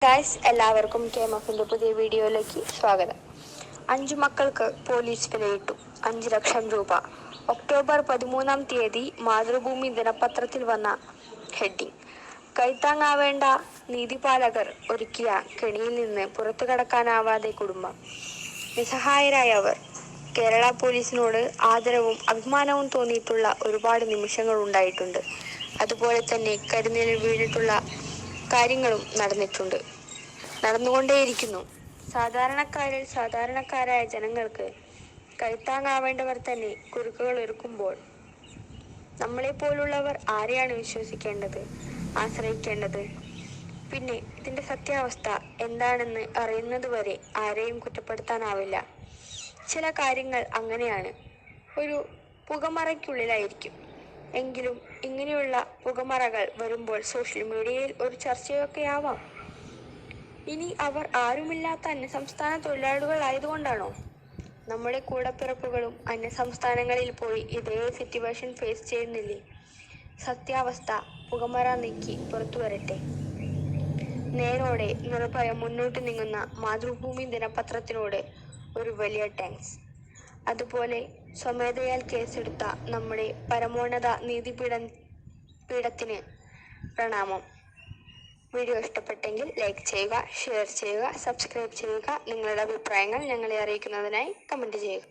Guys, എല്ലാവർക്കും KMFന്റെ പുതിയ വീഡിയോയിലേക്ക് സ്വാഗതം. 5 മക്കൾക്ക് പോലീസ് വിലയിട്ടു 5 ലക്ഷം രൂപ. ഒക്ടോബർ 13-ാം തീയതി മാതൃഭൂമി ദിനപത്രത്തിൽ വന്ന ഹെഡിങ്: കൈത്താങ്ങാവേണ്ട നീതിപാലകർ ഒരുക്കിയ കെണിയിൽ നിന്ന് പുറത്തു കടക്കാനാവാതെ കുടുംബം. നിസ്സഹായരായവർ. കേരള പോലീസിനോട് ആദരവും അഭിമാനവും തോന്നിയിട്ടുള്ള ഒരുപാട് നിമിഷങ്ങൾ ഉണ്ടായിട്ടുണ്ട്. അതുപോലെ തന്നെ കരുനിഴൽ വീണിട്ടുള്ള കാര്യങ്ങളും നടന്നുകൊണ്ടേയിരിക്കുന്നു. സാധാരണക്കാരിൽ സാധാരണക്കാരായ ജനങ്ങൾക്ക് കൈത്താങ്ങാവേണ്ടവർ തന്നെ കുരുക്കുകൾ ഒരുക്കുമ്പോൾ നമ്മളെപ്പോലുള്ളവർ ആരെയാണ് വിശ്വസിക്കേണ്ടത്, ആശ്രയിക്കേണ്ടത്? പിന്നെ ഇതിന്റെ സത്യാവസ്ഥ എന്താണെന്ന് അറിയുന്നതുവരെ ആരെയും കുറ്റപ്പെടുത്താനാവില്ല. ചില കാര്യങ്ങൾ അങ്ങനെയാണ്, ഒരു പുകമറയ്ക്കുള്ളിലായിരിക്കും. എങ്കിലും ഇങ്ങനെയുള്ള പുകമറകൾ വരുമ്പോൾ സോഷ്യൽ മീഡിയയിൽ ഒരു ചർച്ചയൊക്കെയാവാം. ഇനി അവർ ആരുമില്ലാത്ത അന്യസംസ്ഥാന തൊഴിലാളികൾ ആയതുകൊണ്ടാണോ? നമ്മുടെ കൂടപ്പിറപ്പുകളും അന്യസംസ്ഥാനങ്ങളിൽ പോയി ഇതേ സിറ്റുവേഷൻ ഫേസ് ചെയ്യുന്നില്ലേ? സത്യാവസ്ഥ പുകമറ നീക്കി പുറത്തു വരട്ടെ. നേരോടെ നിർഭയം മുന്നോട്ട് നീങ്ങുന്ന മാതൃഭൂമി ദിനപത്രത്തിനോട് ഒരു വലിയ താങ്ക്സ്. അതുപോലെ സ്വമേധയാൽ കേസെടുത്ത നമ്മുടെ പരമോന്നത നീതിപീഠത്തിന് പ്രണാമം. വീഡിയോ ഇഷ്ടപ്പെട്ടെങ്കിൽ ലൈക്ക് ചെയ്യുക, ഷെയർ ചെയ്യുക, സബ്സ്ക്രൈബ് ചെയ്യുക. നിങ്ങളുടെ അഭിപ്രായങ്ങൾ ഞങ്ങളെ അറിയിക്കുന്നതിനായി കമൻറ്റ് ചെയ്യുക.